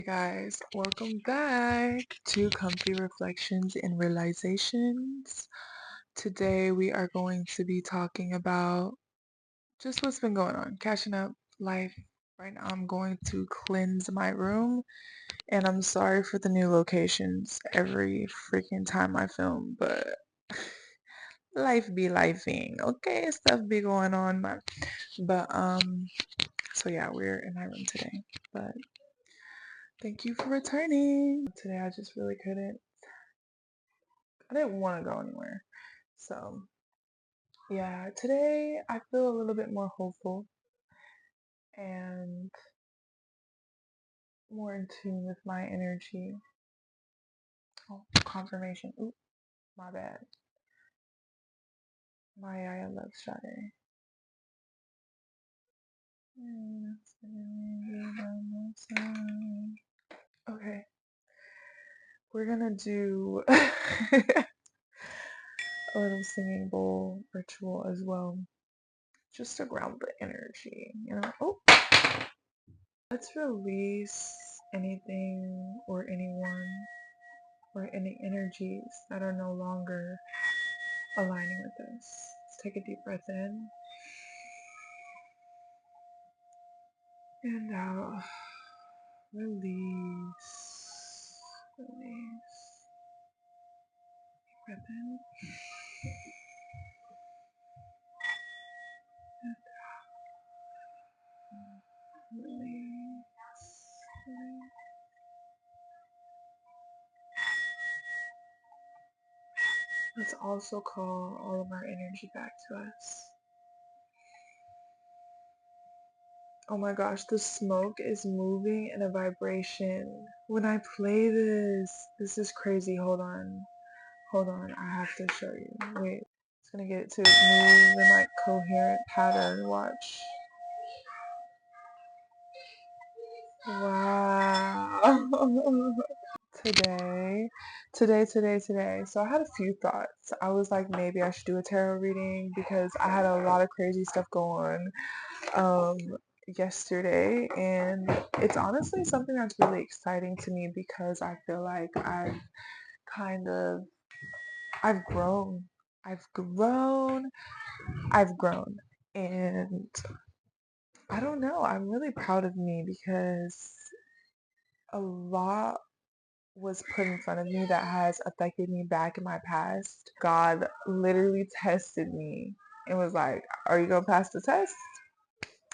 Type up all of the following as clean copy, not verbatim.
Hey guys, welcome back to Comfy Reflections and Realizations. Today we are going to be talking about just what's been going on, catching up, life. Right now I'm going to cleanse my room and I'm sorry for the new locations every freaking time I film, but life be lifing, okay? Stuff be going on, but so yeah, we're in my room today, but thank you for returning. Today I just really I didn't want to go anywhere. So yeah, today I feel a little bit more hopeful and more in tune with my energy. Oh, confirmation. Oop, my bad. My Yaya loves Sade. Okay, we're gonna do a little singing bowl ritual as well, just to ground the energy, you know. Oh, let's release anything or anyone or any energies that are no longer aligning with us. Let's take a deep breath in and out. Release. Release. Deep breath in and release. Release. Let's also call all of our energy back to us. Oh my gosh, the smoke is moving in a vibration. When I play this is crazy. Hold on. Hold on, I have to show you. Wait, it's gonna get it to move in like coherent pattern. Watch. Wow. Today. So I had a few thoughts. I was like, maybe I should do a tarot reading because I had a lot of crazy stuff going on yesterday, and it's honestly something that's really exciting to me because I feel like kind of I've grown. I've grown. I've grown. And I don't know. I'm really proud of me because a lot was put in front of me that has affected me back in my past. God literally tested me and was like, are you going to pass the test?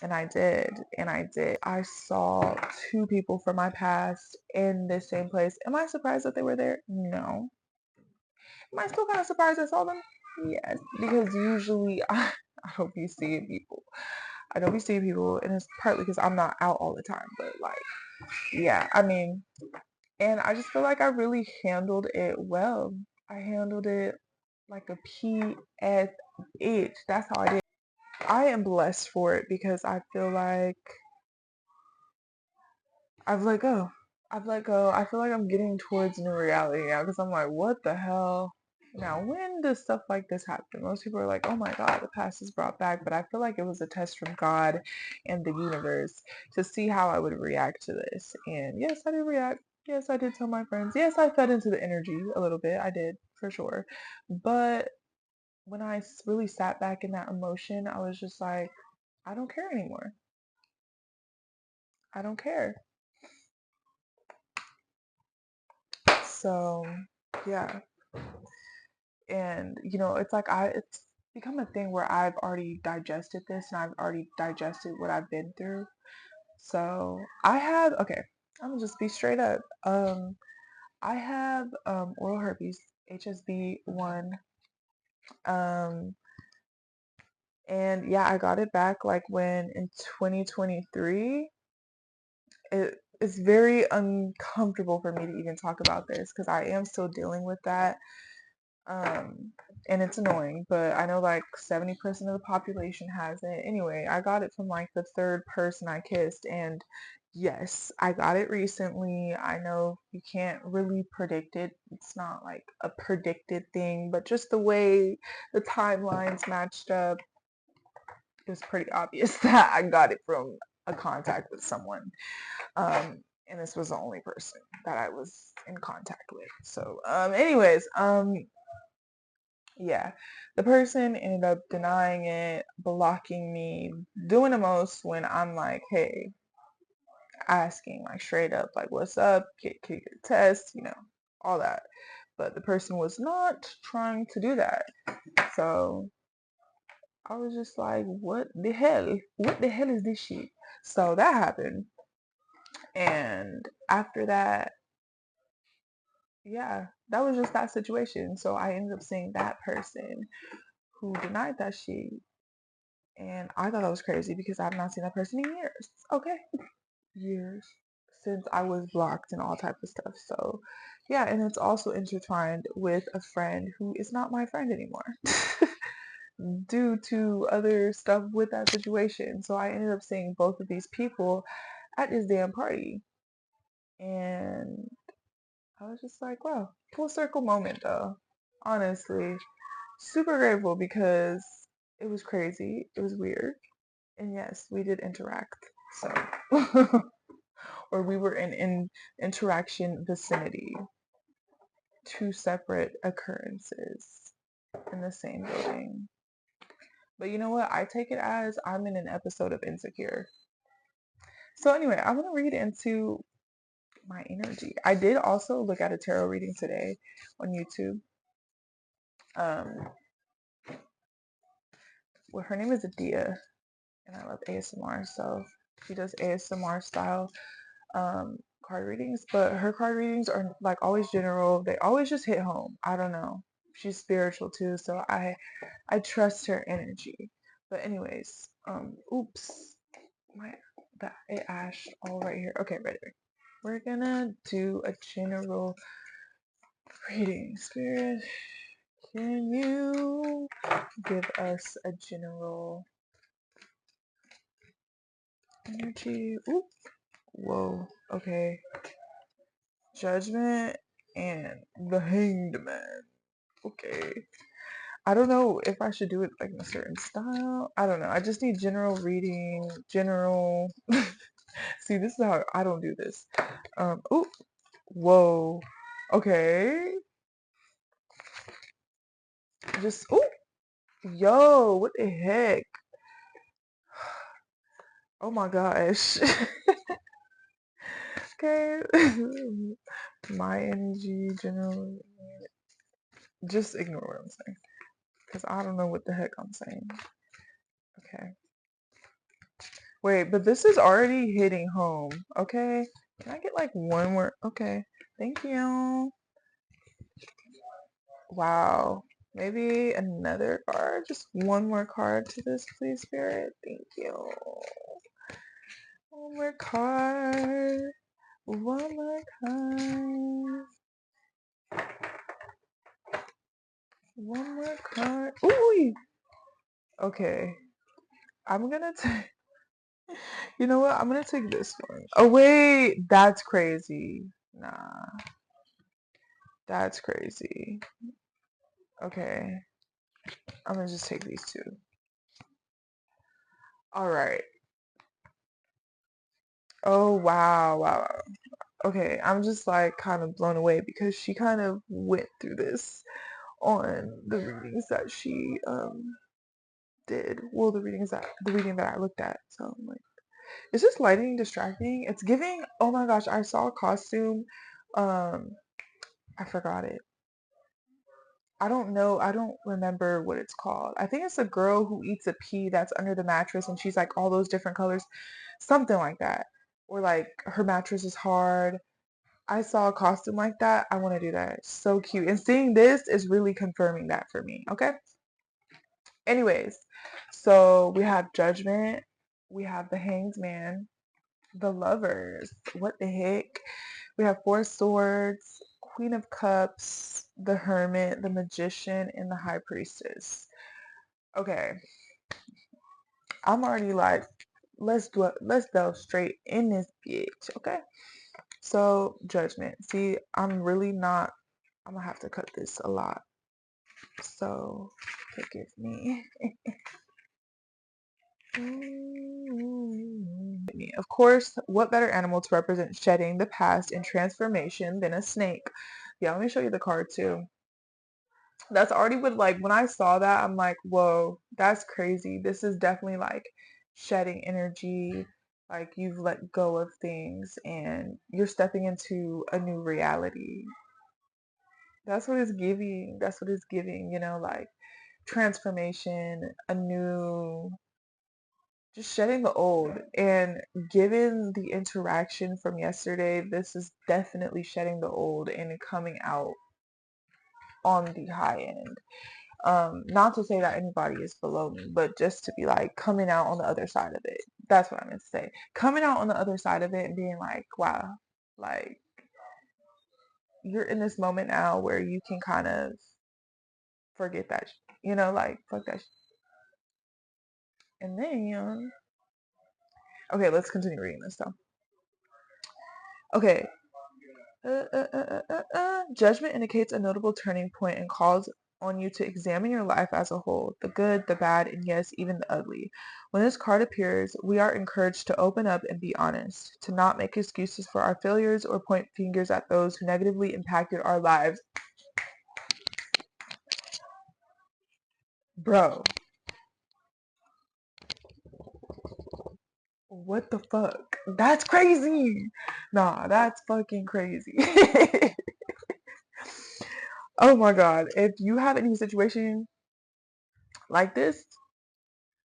And I did. And I did. I saw two people from my past in the same place. Am I surprised that they were there? No. Am I still kind of surprised I saw them? Yes. Because usually I don't be seeing people. I don't be seeing people, and it's partly because I'm not out all the time, but like, yeah, I mean, and I just feel like I really handled it well. I handled it like a PSH. That's how I did. I am blessed for it because I feel like I've let go. I've let go. I feel like I'm getting towards new reality now because I'm like, what the hell? Now, when does stuff like this happen? Most people are like, oh my God, the past is brought back. But I feel like it was a test from God and the universe to see how I would react to this. And yes, I did react. Yes, I did tell my friends. Yes, I fed into the energy a little bit. I did, for sure. But when I really sat back in that emotion, I was just like, I don't care anymore. I don't care. So, yeah. And it's like it's become a thing where I've already digested this and I've already digested what I've been through. So I have, okay, I'm gonna just be straight up. I have oral herpes, HSB1. um and yeah, I got it back like when in 2023. It's very uncomfortable for me to even talk about this because I am still dealing with that. Um, and it's annoying, but I know like 70% of the population has it. Anyway, I got it from like the third person I kissed, and yes, I got it recently. I know you can't really predict it. It's not like a predicted thing, but just the way the timelines matched up, it was pretty obvious that I got it from a contact with someone. and this was the only person that I was in contact with. So, anyways, yeah, the person ended up denying it, blocking me, doing the most when I'm like, hey, asking like straight up, like, what's up? Can you get a test? All that. But the person was not trying to do that. So I was just like, what the hell? What the hell is this shit? So that happened. And after that, yeah, that was just that situation. So I ended up seeing that person who denied that shit. And I thought that was crazy because I've not seen that person in years. Okay. Years since I was blocked and all type of stuff. So yeah, and it's also intertwined with a friend who is not my friend anymore due to other stuff with that situation. So I ended up seeing both of these people at this damn party. And I was just like, wow, full circle moment though. Honestly, super grateful because it was crazy. It was weird. And yes, we did interact. So, or we were in interaction vicinity. Two separate occurrences in the same building. But you know what? I take it as I'm in an episode of Insecure. So anyway, I'm gonna read into my energy. I did also look at a tarot reading today on YouTube. Um, well, her name is Adia, and I love ASMR, so she does ASMR style card readings. But her card readings are like always general. They always just hit home. I don't know. She's spiritual too, so I trust her energy. But anyways, oops, my that it ashed all right here. Okay, ready. We're gonna do a general reading. Spirit, can you give us a general energy? Oop. Whoa. Okay. Judgment and the Hanged Man. Okay. I don't know if I should do it like in a certain style. I don't know. I just need general reading, general. See, this is how I don't do this. Oh, whoa. Okay. Just, oh, yo, what the heck? Oh my gosh. Okay. My energy, general. Just ignore what I'm saying. Because I don't know what the heck I'm saying. Okay. Wait, but this is already hitting home. Okay. Can I get like one more? Okay. Thank you. Wow. Maybe another card? Just one more card to this, please, Spirit. Thank you. One more card. One more card. One more card. Ooh. Okay. I'm gonna take. You know what? I'm gonna take this one. Oh wait, that's crazy. Nah, that's crazy. Okay, I'm gonna just take these two. All right. Oh wow, wow. Okay, I'm just like kind of blown away because she kind of went through this on the readings that she did. Well, the reading that I looked at. So I'm like, is this lighting distracting? It's giving. Oh my gosh, I saw a costume. Um, I forgot it. I don't know. I don't remember what it's called. I think it's a girl who eats a pea that's under the mattress and she's like all those different colors, something like that. Or like her mattress is hard. I saw a costume like that. I want to do that. It's so cute. And seeing this is really confirming that for me. Okay. Anyways, so we have Judgment. We have the Hanged Man. The Lovers. What the heck? We have Four Swords, Queen of Cups, the Hermit, the Magician, and the High Priestess. Okay, I'm already like, let's delve straight in this bitch. Okay, so Judgment. See, I'm really not. I'm gonna have to cut this a lot. So forgive me. Of course, what better animal to represent shedding the past and transformation than a snake? Yeah, let me show you the card too. That's already what, like, when I saw that, I'm like, whoa, that's crazy. This is definitely like shedding energy. Like, you've let go of things and you're stepping into a new reality. That's what it's giving. That's what it's giving, like transformation, a new, just shedding the old. And given the interaction from yesterday, this is definitely shedding the old and coming out on the high end. Not to say that anybody is below me, but just to be like coming out on the other side of it. That's what I meant to say. Coming out on the other side of it and being like, wow, like you're in this moment now where you can kind of forget that, like fuck that. And then, okay, let's continue reading this though. Okay. Judgment indicates a notable turning point and calls on you to examine your life as a whole, the good, the bad, and yes, even the ugly. When this card appears, we are encouraged to open up and be honest, to not make excuses for our failures or point fingers at those who negatively impacted our lives. Bro, what the fuck? That's crazy. Nah, that's fucking crazy. Oh my god. If you have any situation like this,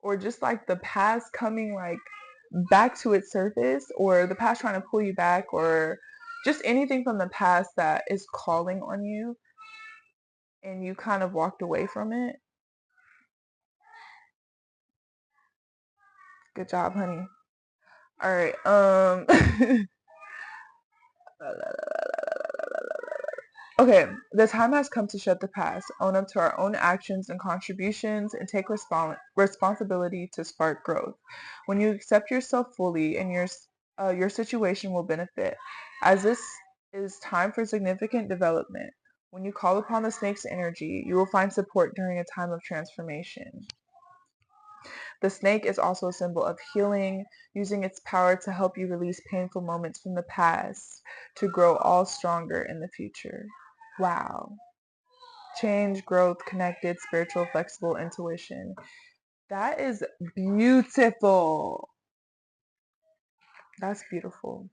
or just like the past coming like back to its surface, or the past trying to pull you back, or just anything from the past that is calling on you and you kind of walked away from it, good job, honey. All right. Okay, the time has come to shed the past, own up to our own actions and contributions, and take responsibility to spark growth. When you accept yourself fully, and your situation will benefit, as this is time for significant development. When you call upon the snake's energy, you will find support during a time of transformation. The snake is also a symbol of healing, using its power to help you release painful moments from the past to grow all stronger in the future. Wow. Change, growth, connected, spiritual, flexible, intuition. That is beautiful. That's beautiful.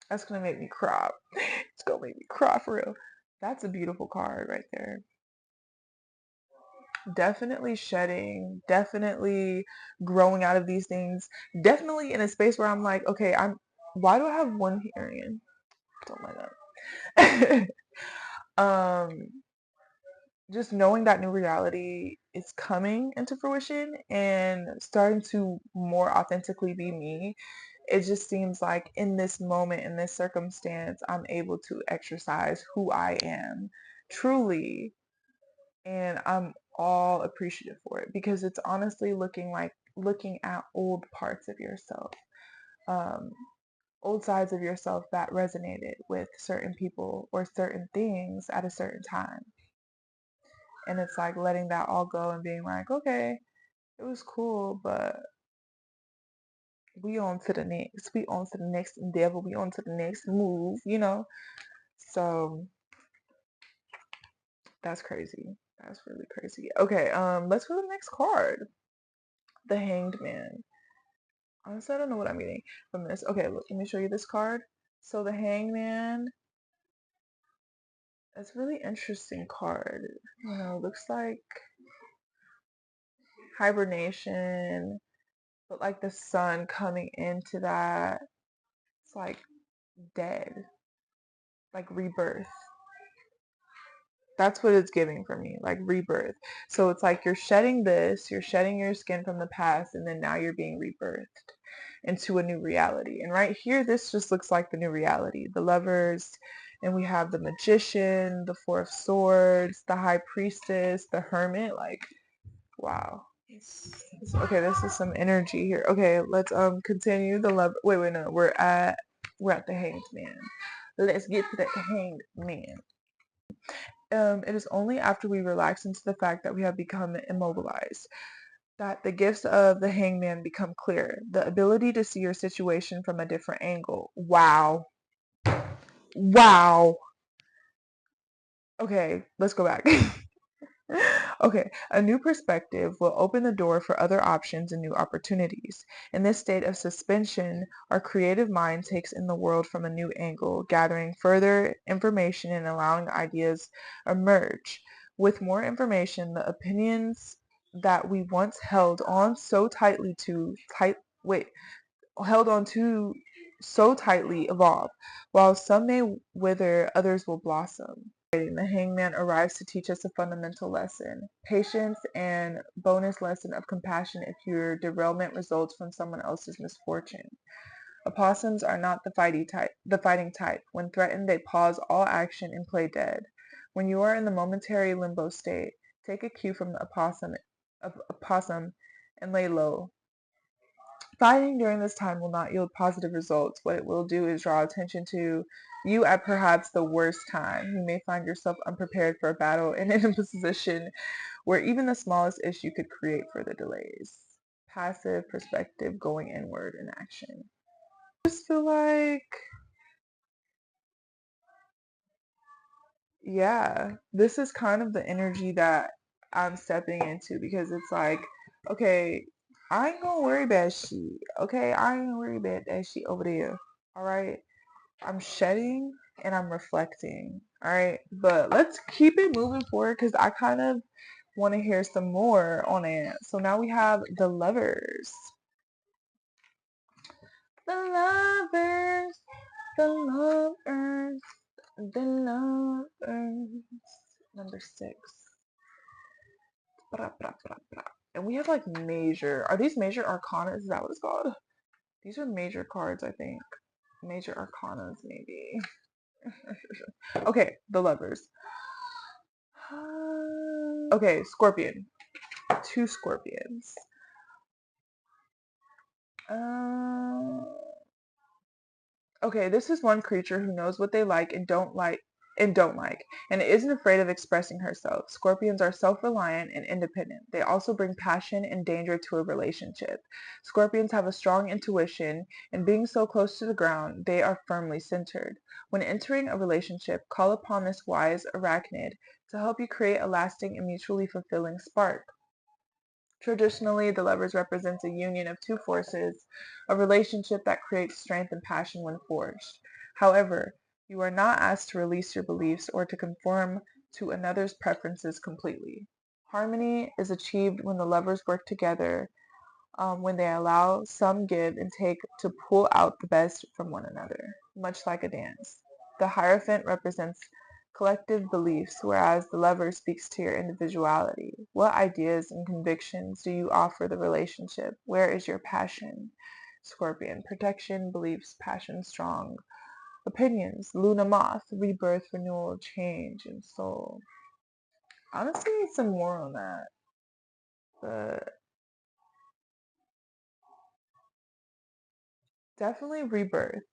That's going to make me cry. It's going to make me cry for real. That's a beautiful card right there. Definitely shedding, definitely growing out of these things, definitely in a space where I'm like, okay, why do I have one hearing? Don't mind that. Just knowing that new reality is coming into fruition and starting to more authentically be me, it just seems like in this moment, in this circumstance, I'm able to exercise who I am truly. And I'm all appreciative for it because it's honestly looking at old parts of yourself, um, old sides of yourself that resonated with certain people or certain things at a certain time. And it's like letting that all go and being like, okay, it was cool, but we on to the next. We on to the next endeavor. We on to the next move. So that's crazy. That's really crazy. Okay, let's go to the next card. The Hanged Man. Honestly, I don't know what I'm getting from this. Okay, look, let me show you this card. So the Hangman, it's a really interesting card. Looks like hibernation, but like the sun coming into that. It's like dead, like rebirth. That's what it's giving for me, like rebirth. So it's like you're shedding your skin from the past, and then now you're being rebirthed into a new reality. And right here, this just looks like the new reality. The Lovers, and we have the Magician, the Four of Swords, the High Priestess, the Hermit. Like, wow. Okay, this is some energy here. Okay, let's continue the love. Wait, no, we're at the Hanged Man. Let's get to the Hanged Man. It is only after we relax into the fact that we have become immobilized. that the gifts of the hangman become clear. The ability to see your situation from a different angle. Wow. Wow. Okay, let's go back. Okay, a new perspective will open the door for other options and new opportunities. In this state of suspension, our creative mind takes in the world from a new angle, gathering further information and allowing ideas emerge. With more information, the opinions that we once held on to so tightly evolve. While some may wither, others will blossom. The hangman arrives to teach us a fundamental lesson, patience, and bonus lesson of compassion if your derailment results from someone else's misfortune. Opossums are not the fighting type. When threatened, they pause all action and play dead. When you are in the momentary limbo state, take a cue from the opossum and lay low. Fighting during this time will not yield positive results. What it will do is draw attention to you at perhaps the worst time. You may find yourself unprepared for a battle and in a position where even the smallest issue could create further delays. Passive perspective going inward in action. I just feel like, yeah, this is kind of the energy that I'm stepping into because it's like, okay, I ain't gonna worry about she. Okay, I ain't gonna worry about that she over there. All right. I'm shedding and I'm reflecting. All right. But let's keep it moving forward because I kind of want to hear some more on it. So now we have the lovers. The lovers. The lovers. The lovers. Number 6. Bra, bra, bra, bra. And we have like major. Are these major arcanas? Is that what it's called? These are major cards, I think. Major arcanas, maybe. Okay, the lovers. Okay, Scorpion. 2 scorpions. Uh, okay, this is one creature who knows what they like and isn't afraid of expressing herself. Scorpions are self-reliant and independent. They also bring passion and danger to a relationship. Scorpions have a strong intuition, and being so close to the ground, they are firmly centered. When entering a relationship, call upon this wise arachnid to help you create a lasting and mutually fulfilling spark. Traditionally, the lovers represents a union of two forces, a relationship that creates strength and passion when forged. However, you are not asked to release your beliefs or to conform to another's preferences completely. Harmony is achieved when the lovers work together, when they allow some give and take to pull out the best from one another, much like a dance. The Hierophant represents collective beliefs, whereas the lover speaks to your individuality. What ideas and convictions do you offer the relationship? Where is your passion? Scorpion, protection, beliefs, passion, strong. Opinions, Luna Moth, rebirth, renewal, change, and soul. Honestly, some more on that, but definitely rebirth.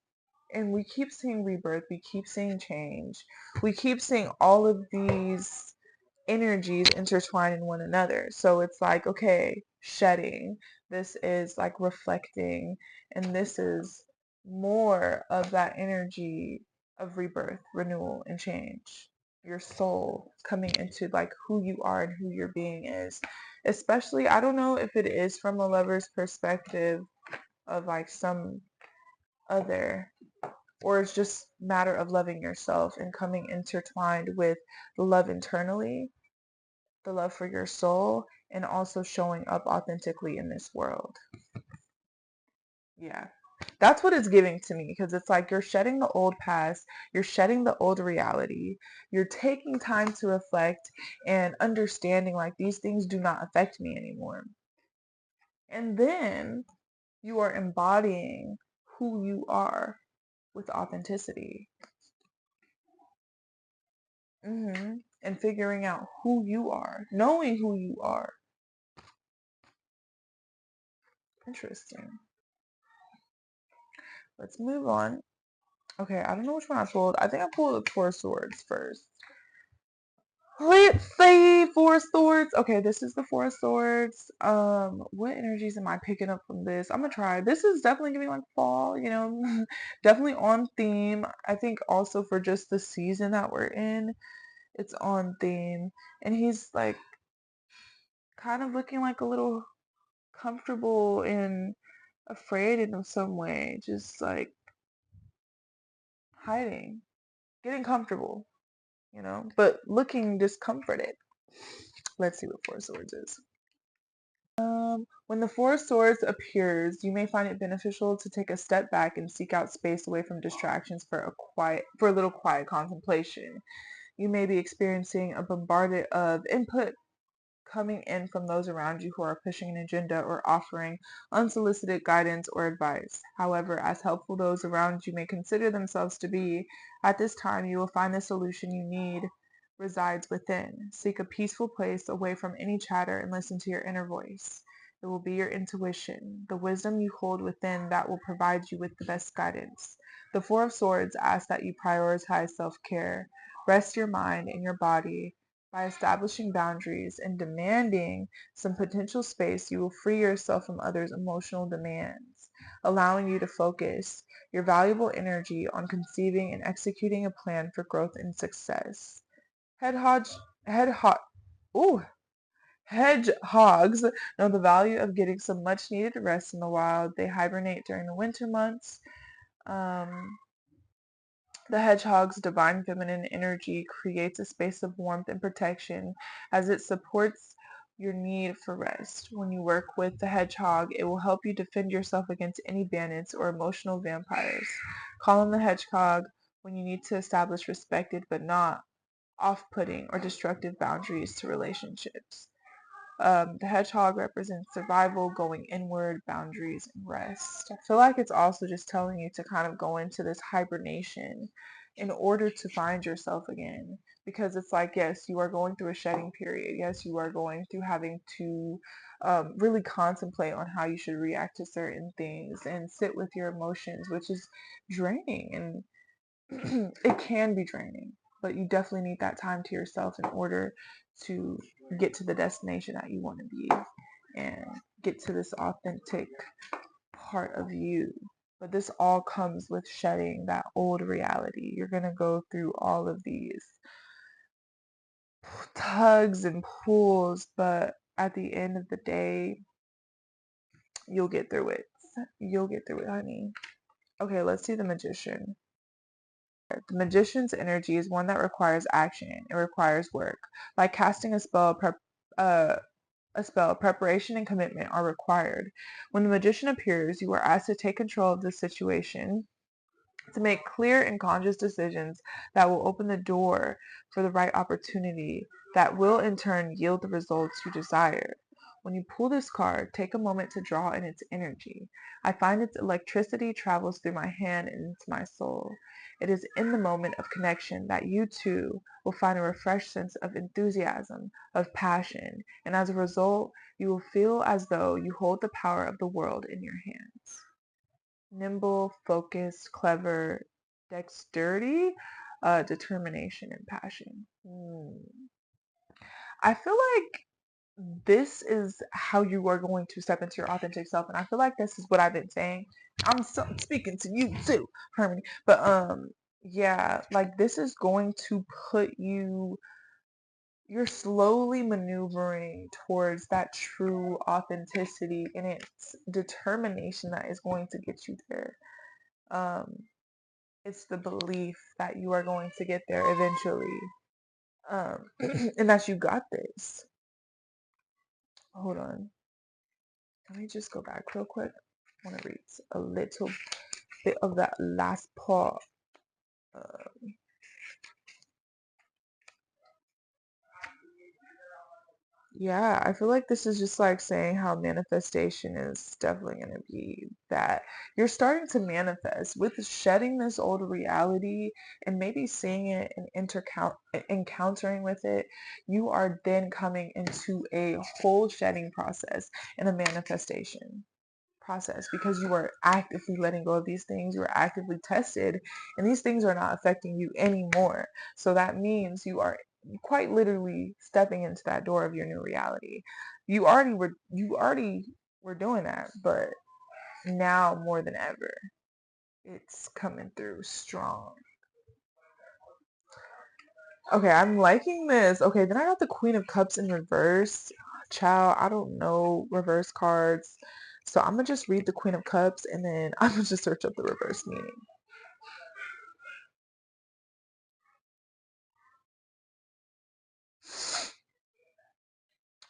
And we keep seeing rebirth, we keep seeing change, we keep seeing all of these energies intertwine in one another. So it's like, okay, shedding, this is like reflecting, and this is more of that energy of rebirth, renewal, and change. Your soul coming into like who you are and who your being is. Especially, I don't know if it is from a lover's perspective of like some other, or it's just matter of loving yourself and coming intertwined with the love internally, the love for your soul, and also showing up authentically in this world. Yeah. That's what it's giving to me because it's like you're shedding the old past, you're shedding the old reality, you're taking time to reflect and understanding like these things do not affect me anymore. And then you are embodying who you are with authenticity. And figuring out who you are, knowing who you are. Interesting. Let's move on. Okay, I don't know which one I pulled. I think I pulled the Four Swords first. Let's see, Four of Swords. Okay, this is the Four of Swords. What energies am I picking up from this? I'm gonna try. This is definitely giving like fall, definitely on theme. I think also for just the season that we're in, it's on theme. And he's like kind of looking like a little comfortable and afraid in some way, just like hiding, getting comfortable, but looking discomforted. Let's see what Four of Swords is. When the Four of Swords appears, you may find it beneficial to take a step back and seek out space away from distractions for a little quiet contemplation. You may be experiencing a bombardment of input coming in from those around you who are pushing an agenda or offering unsolicited guidance or advice. However, as helpful those around you may consider themselves to be, at this time you will find the solution you need resides within. Seek a peaceful place away from any chatter and listen to your inner voice. It will be your intuition, the wisdom you hold within that will provide you with the best guidance. The Four of Swords asks that you prioritize self-care. Rest your mind and your body. By establishing boundaries and demanding some potential space, you will free yourself from others' emotional demands, allowing you to focus your valuable energy on conceiving and executing a plan for growth and success. Hedgehogs, hedgehog, ooh, hedgehogs know the value of getting some much needed rest in the wild. They hibernate during the winter months. Um, The hedgehog's divine feminine energy creates a space of warmth and protection as it supports your need for rest. When you work with the hedgehog, it will help you defend yourself against any bandits or emotional vampires. Call on the hedgehog when you need to establish respected but not off-putting or destructive boundaries to relationships. The hedgehog represents survival, going inward, boundaries, and rest. I feel like it's also just telling you to kind of go into this hibernation in order to find yourself again. Because it's like, yes, you are going through a shedding period. Yes, you are going through having to really contemplate on how you should react to certain things and sit with your emotions, which is draining. And it can be draining, but you definitely need that time to yourself in order to get to the destination that you want to be and get to this authentic part of you. But this all comes with shedding that old reality. You're going to go through all of these tugs and pulls, but at the end of the day, you'll get through it. You'll get through it, honey. Okay, let's see the magician. The magician's energy is one that requires action. It requires work. Like casting uh, a spell, preparation and commitment are required. When the magician appears, you are asked to take control of the situation, to make clear and conscious decisions that will open the door for the right opportunity that will in turn yield the results you desire. When you pull this card, take a moment to draw in its energy. I find its electricity travels through my hand and into my soul. It is in the moment of connection that you too will find a refreshed sense of enthusiasm, of passion, and as a result, you will feel as though you hold the power of the world in your hands. Nimble, focused, clever, dexterity, determination, and passion. I feel like this is how you are going to step into your authentic self, and I feel like this is what I've been saying. Speaking to you too, Harmony. But yeah, like this is going to put you. You're slowly maneuvering towards that true authenticity, and it's determination that is going to get you there. Um, It's the belief that you are going to get there eventually, and that you got this. Hold on. Let me just go back real quick. I want to read a little bit of that last part. Uh, Yeah, I feel like this is just like saying how manifestation is definitely going to be that you're starting to manifest with shedding this old reality and maybe seeing it and encountering with it. You are then coming into a whole shedding process and a manifestation process because you are actively letting go of these things. You are actively tested, and these things are not affecting you anymore. So that means you are quite literally stepping into that door of your new reality. You already were doing that, but now more than ever, it's coming through strong. Okay, I'm liking this. Okay, then I got the Queen of Cups in reverse. Child, I don't know reverse cards. So I'm gonna just read the Queen of Cups and then I'm gonna just search up the reverse meaning.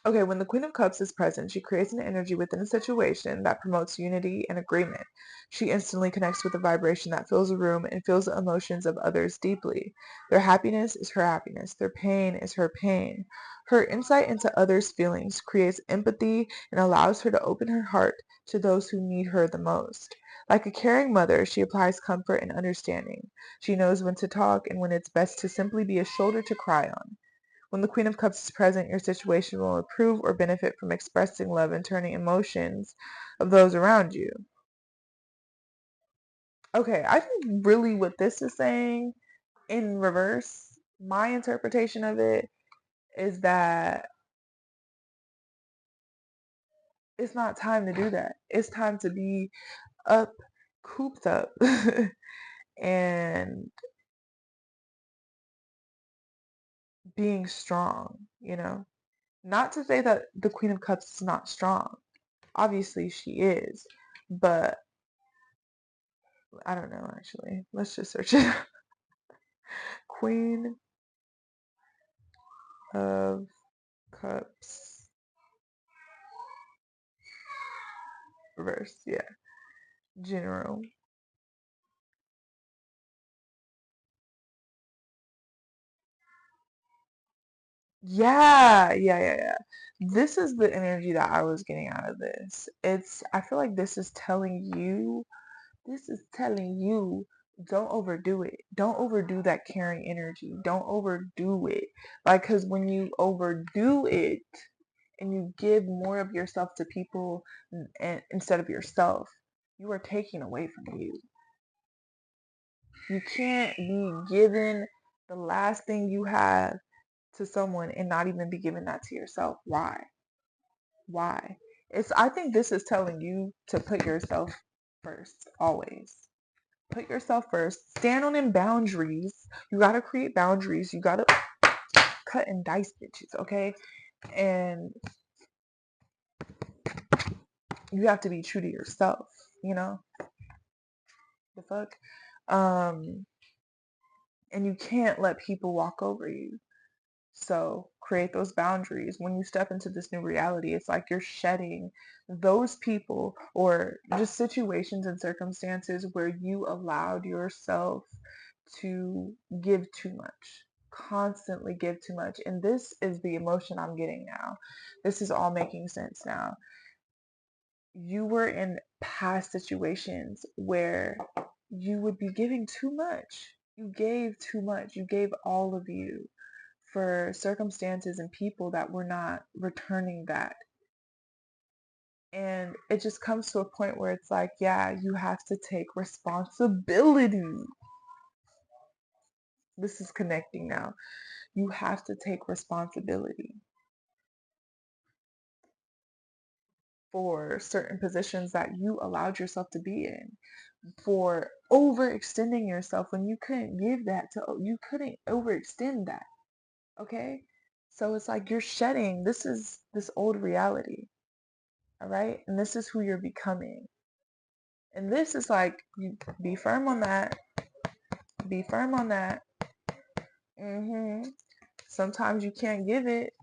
Okay, when the Queen of Cups is present, she creates an energy within a situation that promotes unity and agreement. She instantly connects with a vibration that fills a room and feels the emotions of others deeply. Their happiness is her happiness. Their pain is her pain. Her insight into others' feelings creates empathy and allows her to open her heart to those who need her the most. Like a caring mother, she applies comfort and understanding. She knows when to talk and when it's best to simply be a shoulder to cry on. When the Queen of Cups is present, your situation will improve or benefit from expressing love and turning emotions of those around you. Okay, I think really what this is saying in reverse, my interpretation of it is that it's not time to do that. It's time to be up, cooped up, and being strong, you know? Not to say that the Queen of Cups is not strong. Obviously, she is. But I don't know, actually. Let's just search it. Queen of Cups reverse. Yeah. General. Yeah. This is the energy that I was getting out of this. I feel like this is telling you, don't overdo it. Don't overdo that caring energy. Don't overdo it. Like, because when you overdo it and you give more of yourself to people instead of yourself, you are taking away from you. You can't be giving the last thing you have to someone and not even be giving that to yourself. Why? Why? I think this is telling you to put yourself first, always. Put yourself first. Stand on them boundaries. You gotta create boundaries. You gotta cut and dice bitches, okay? And you have to be true to yourself, you know? The fuck? Um, and you can't let people walk over you. So create those boundaries. When you step into this new reality, it's like you're shedding those people or just situations and circumstances where you allowed yourself to give too much, constantly give too much. And this is the emotion I'm getting now. This is all making sense now. You were in past situations where you would be giving too much. You gave too much. You gave all of you for circumstances and people that were not returning that. And it just comes to a point where it's like, yeah, you have to take responsibility. This is connecting now. You have to take responsibility for certain positions that you allowed yourself to be in, for overextending yourself when you couldn't give that you couldn't overextend that. Okay? So it's like you're shedding, this is this old reality. All right? And this is who you're becoming. And this is like, you be firm on that. Be firm on that. Sometimes you can't give it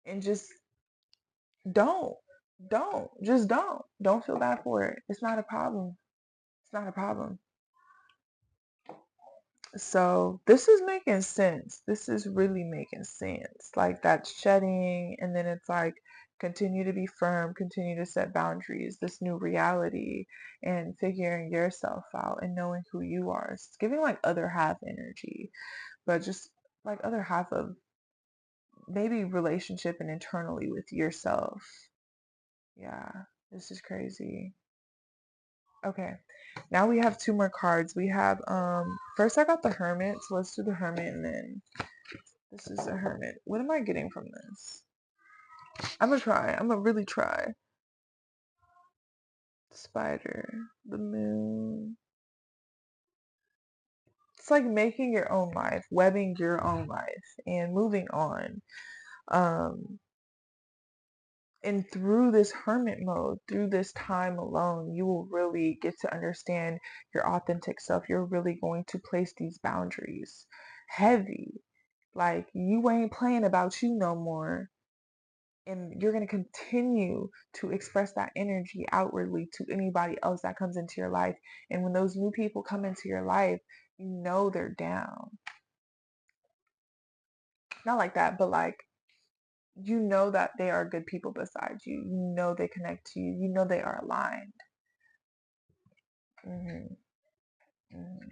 and just don't. Just don't. Don't feel bad for it. It's not a problem. It's not a problem. So this is making sense. This is really making sense. Like that shedding, and then it's like continue to be firm, continue to set boundaries, this new reality, and figuring yourself out and knowing who you are. It's giving like other half energy, but just like other half of maybe relationship and internally with yourself. Yeah, this is crazy. Okay, now we have two more cards. We have first I got the Hermit, so let's do the Hermit and then This is a hermit. What am I getting from this? I'm gonna try. I'm gonna really try. Spider, the moon. It's like making your own life, webbing your own life, and moving on. Um, and through this hermit mode, through this time alone, you will really get to understand your authentic self. You're really going to place these boundaries heavy. Like, you ain't playing about you no more. And you're going to continue to express that energy outwardly to anybody else that comes into your life. And when those new people come into your life, you know they're down. Not like that, but like, you know that they are good people beside you. You know they connect to you. You know they are aligned. hmm hmm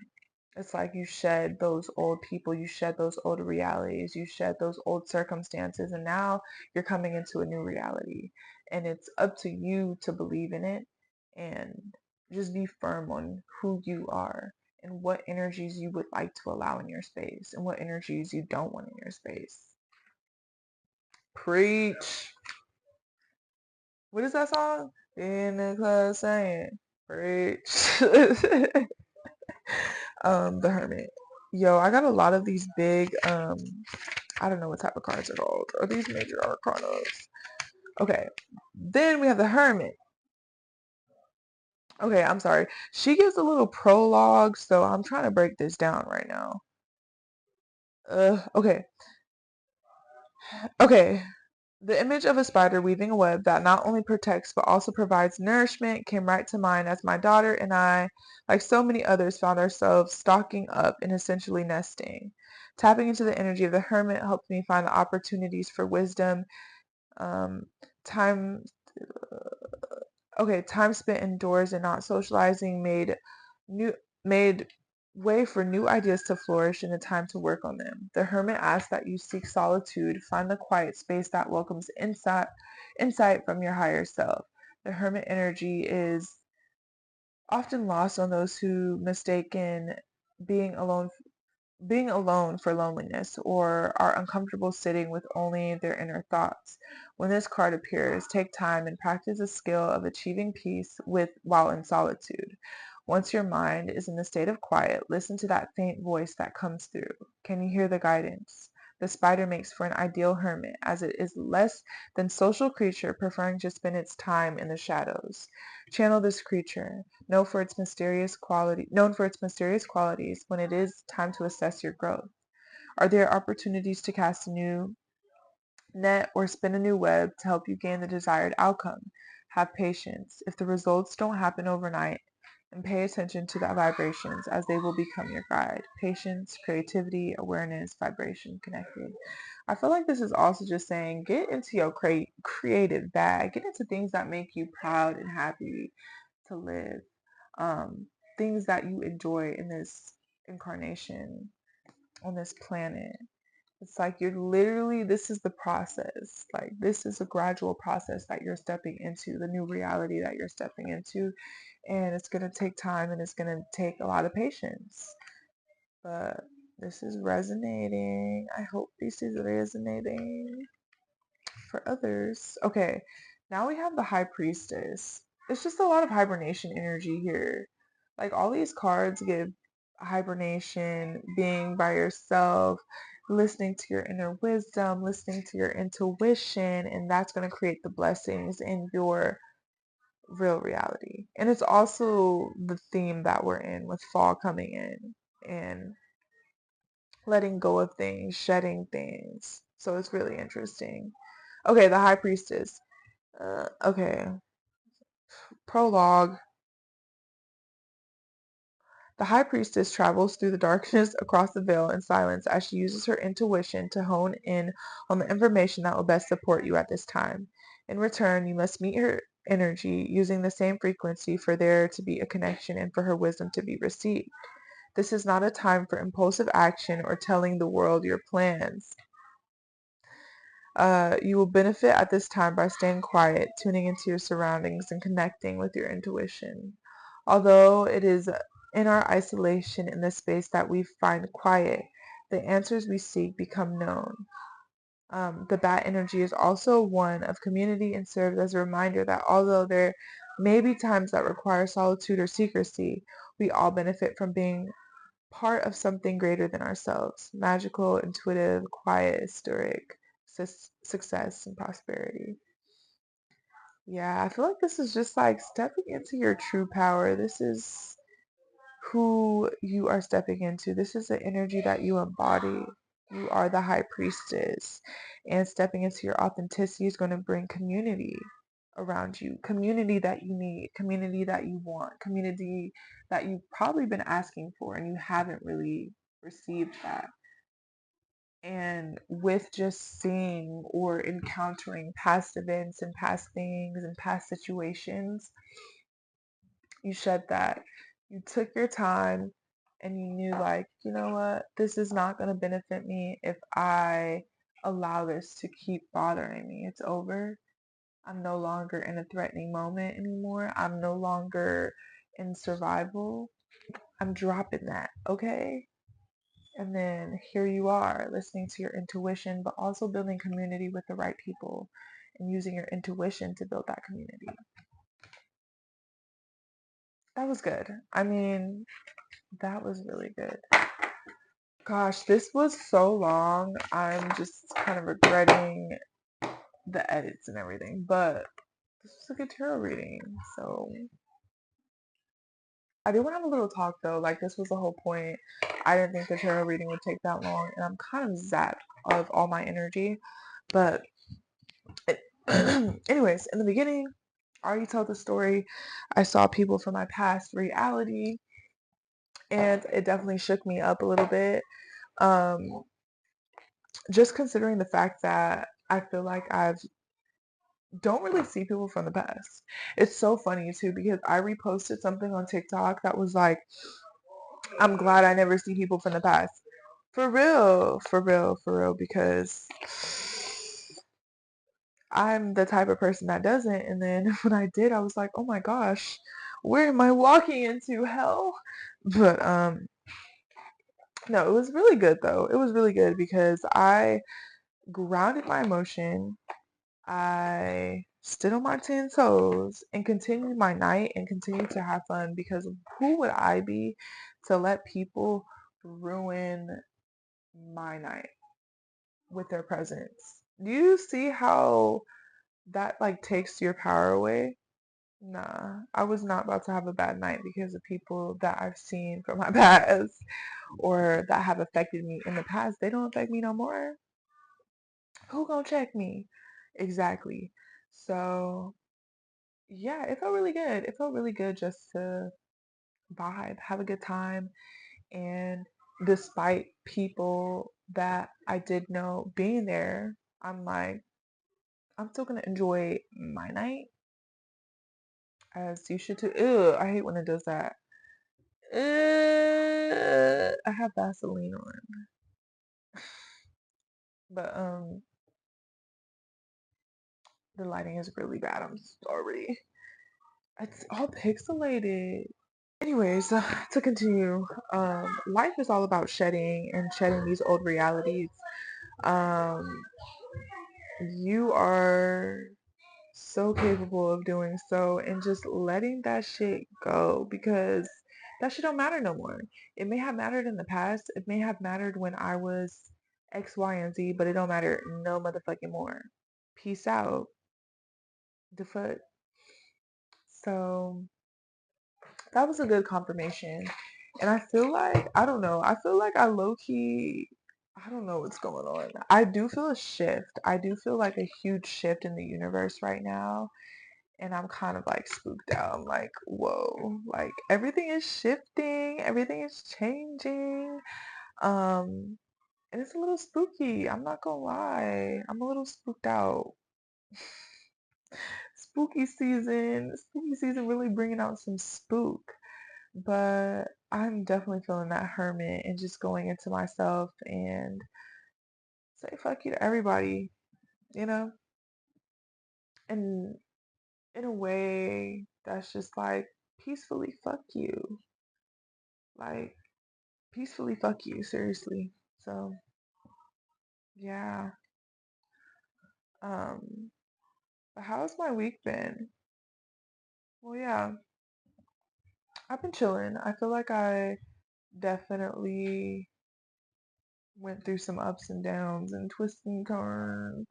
It's like you shed those old people, you shed those old realities, you shed those old circumstances, and now you're coming into a new reality. And it's up to you to believe in it and just be firm on who you are and what energies you would like to allow in your space and what energies you don't want in your space. Preach. What is that song? In the class saying, preach. The Hermit. Yo, I got a lot of these big, I don't know what type of cards are called. Are these major arcanas? Okay. Then we have the Hermit. Okay, I'm sorry. She gives a little prologue, so I'm trying to break this down right now. Okay. Okay. The image of a spider weaving a web that not only protects but also provides nourishment came right to mind as my daughter and I, like so many others, found ourselves stocking up and essentially nesting. Tapping into the energy of the hermit helped me find the opportunities for wisdom, um, time time spent indoors and not socializing new made way for new ideas to flourish and the time to work on them. The hermit asks that you seek solitude, find the quiet space that welcomes insight from your higher self. The hermit energy is often lost on those who mistaken being alone being alone for loneliness or are uncomfortable sitting with only their inner thoughts. When this card appears, take time and practice the skill of achieving peace with while in solitude. Once your mind is in the state of quiet, listen to that faint voice that comes through. Can you hear the guidance? The spider makes for an ideal hermit, as it is less than social creature preferring to spend its time in the shadows. Channel this creature known for its mysterious qualities when it is time to assess your growth. Are there opportunities to cast a new net or spin a new web to help you gain the desired outcome? Have patience. If the results don't happen overnight, and pay attention to the vibrations as they will become your guide. Patience, creativity, awareness, vibration, connected. I feel like this is also just saying get into your creative bag. Get into things that make you proud and happy to live, um, things that you enjoy in this incarnation on this planet. It's like this is the process. Like, this is a gradual process that you're stepping into, the new reality that you're stepping into. And it's going to take time and it's going to take a lot of patience. But this is resonating. I hope this is resonating for others. Okay, now we have the High Priestess. It's just a lot of hibernation energy here. Like, all these cards give hibernation, being by yourself, listening to your inner wisdom, listening to your intuition, and that's going to create the blessings in your real reality. And it's also the theme that we're in with fall coming in and letting go of things, shedding things. So it's really interesting. Okay, the High Priestess. Okay, prologue. The High Priestess travels through the darkness across the veil in silence as she uses her intuition to hone in on the information that will best support you at this time. In return, you must meet her energy using the same frequency for there to be a connection and for her wisdom to be received. This is not a time for impulsive action or telling the world your plans. You will benefit at this time by staying quiet, tuning into your surroundings, and connecting with your intuition. Although it is in our isolation in this space that we find quiet, the answers we seek become known. The bat energy is also one of community and serves as a reminder that although there may be times that require solitude or secrecy, we all benefit from being part of something greater than ourselves, magical, intuitive, quiet, historic, success, and prosperity. Yeah, I feel like this is just like stepping into your true power. This is who you are stepping into. This is the energy that you embody. You are the high priestess. And stepping into your authenticity is going to bring community around you. Community that you need, community that you want, community that you've probably been asking for and you haven't really received that. And with just seeing or encountering past events and past things and past situations, you shed that. You took your time and you knew, like, you know what, this is not going to benefit me if I allow this to keep bothering me. It's over. I'm no longer in a threatening moment anymore. I'm no longer in survival. I'm dropping that, okay? And then here you are, listening to your intuition, but also building community with the right people and using your intuition to build that community. That was good. I mean, that was really good. Gosh, this was so long. I'm just kind of regretting the edits and everything, but this was a good tarot reading. So I do want to have a little talk though. Like, this was the whole point. I didn't think the tarot reading would take that long, and I'm kind of zapped of all my energy. But it, anyways, in the beginning, I already told the story. I saw people from my past reality, and it definitely shook me up a little bit. Um, just considering the fact that I feel like I've don't really see people from the past. It's so funny too because I reposted something on TikTok that was like, I'm glad I never see people from the past. For real, for real, for real, because I'm the type of person that doesn't. And then when I did, I was like, oh my gosh, where am I walking into? Hell? But no, it was really good though. It was really good because I grounded my emotion. I stood on my 10 toes and continued my night and continued to have fun because who would I be to let people ruin my night with their presence? Do you see how that like takes your power away? Nah, I was not about to have a bad night because of people that I've seen from my past or that have affected me in the past. They don't affect me no more. Who gonna check me? Exactly. So yeah, it felt really good. It felt really good just to vibe, have a good time. And despite people that I did know being there, I'm like, I'm still gonna enjoy my night as you should too. Ew, I hate when it does that. I have Vaseline on, but the lighting is really bad. I'm sorry. It's all pixelated. Anyways, to continue, life is all about shedding and shedding these old realities. Um, you are so capable of doing so and just letting that shit go because that shit don't matter no more. It may have mattered in the past. It may have mattered when I was X, Y, and Z, but it don't matter no motherfucking more. Peace out. The foot. So that was a good confirmation. And I feel like, I don't know, I feel like I low key, I don't know what's going on. I do feel a shift. I do feel like a huge shift in the universe right now. And I'm kind of like spooked out. I'm like, whoa, like everything is shifting, everything is changing. Um, and it's a little spooky. I'm not gonna lie. I'm a little spooked out. Spooky season really bringing out some spook. But I'm definitely feeling that hermit and just going into myself and say fuck you to everybody, you know? And in a way that's just like peacefully fuck you. Like peacefully fuck you, seriously. So yeah. Um, but how's my week been? Well, yeah, I've been chilling. I feel like I definitely went through some ups and downs and twists and turns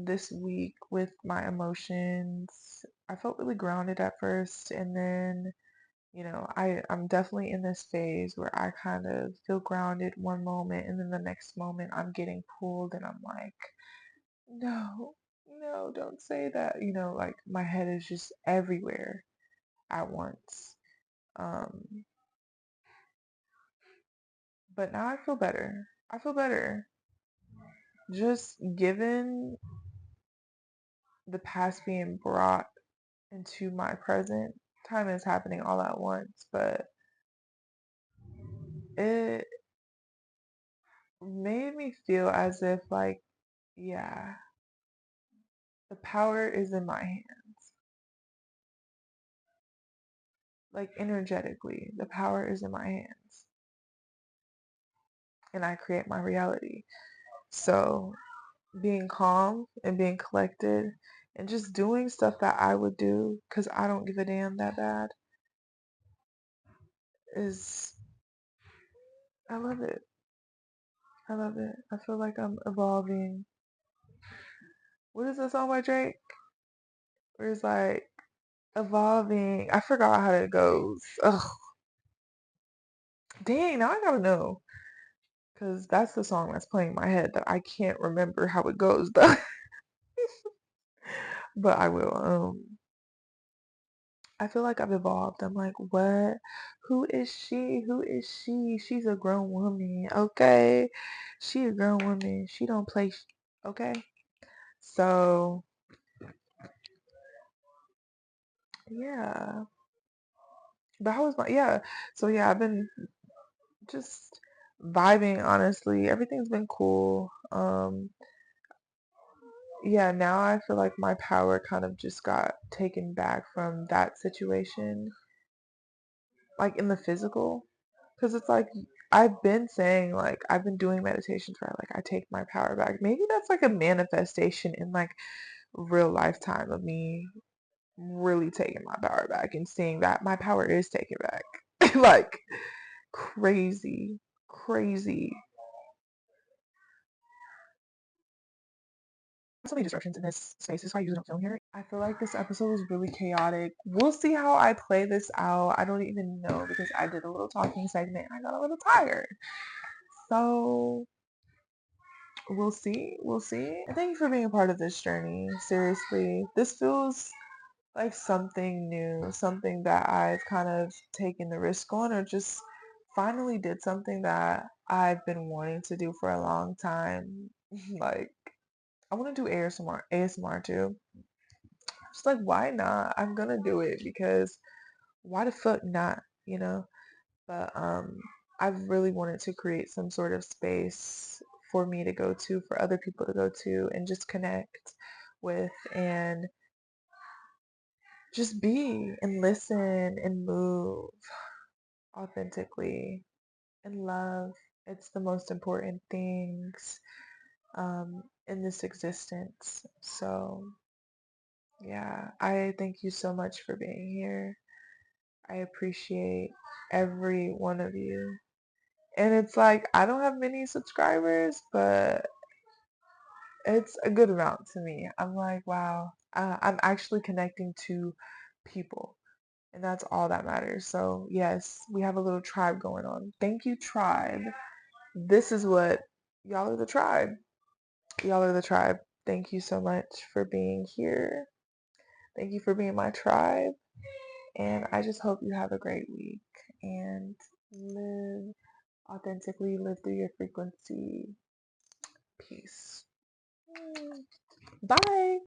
this week with my emotions. I felt really grounded at first, and then I'm definitely in this phase where I kind of feel grounded one moment, and then the next moment I'm getting pulled, and I'm like, no, no, don't say that. Like my head is just everywhere at once. Um, but now I feel better. I feel better. Just given the past being brought into my present, time is happening all at once, but it made me feel as if, like, yeah, the power is in my hands. Like, energetically, the power is in my hands, and I create my reality. So, being calm and being collected and just doing stuff that I would do because I don't give a damn that bad is, I love it. I love it. I feel like I'm evolving. What is the song by Drake? Where it's like, evolving. I forgot how it goes. Ugh, dang, now I gotta know. Because that's the song that's playing in my head that I can't remember how it goes, though. But I will. I feel like I've evolved. I'm like, what? Who is she? Who is she? She's a grown woman, okay? She a grown woman. She don't play, okay? So, yeah. But how was yeah. So, yeah, I've been just vibing, honestly. Everything's been cool. Yeah, now I feel like my power kind of just got taken back from that situation, like in the physical. Because it's like, I've been saying, like, I've been doing meditations where, like, I take my power back. Maybe that's like a manifestation in like real lifetime of me really taking my power back and seeing that my power is taken back. Like, crazy, crazy. So many distractions in this space. This is why I usually don't film here. I feel like this episode was really chaotic. We'll see how I play this out. I don't even know because I did a little talking segment and I got a little tired. So we'll see. We'll see. And thank you for being a part of this journey. Seriously, this feels like something new, something that I've kind of taken the risk on, or just finally did something that I've been wanting to do for a long time. Like, I want to do ASMR too. Just like, why not? I'm gonna do it because why the fuck not, you know? But I've really wanted to create some sort of space for me to go to, for other people to go to, and just connect with and just be and listen and move authentically and love. It's the most important things in this existence. So, yeah, I thank you so much for being here. I appreciate every one of you. And it's like, I don't have many subscribers, but it's a good amount to me. I'm like, wow, I'm actually connecting to people. And that's all that matters. So, yes, we have a little tribe going on. Thank you, tribe. This is what y'all are the tribe. Y'all are the tribe. Thank you so much for being here. Thank you for being my tribe. And I just hope you have a great week and live authentically, live through your frequency. Peace. Bye.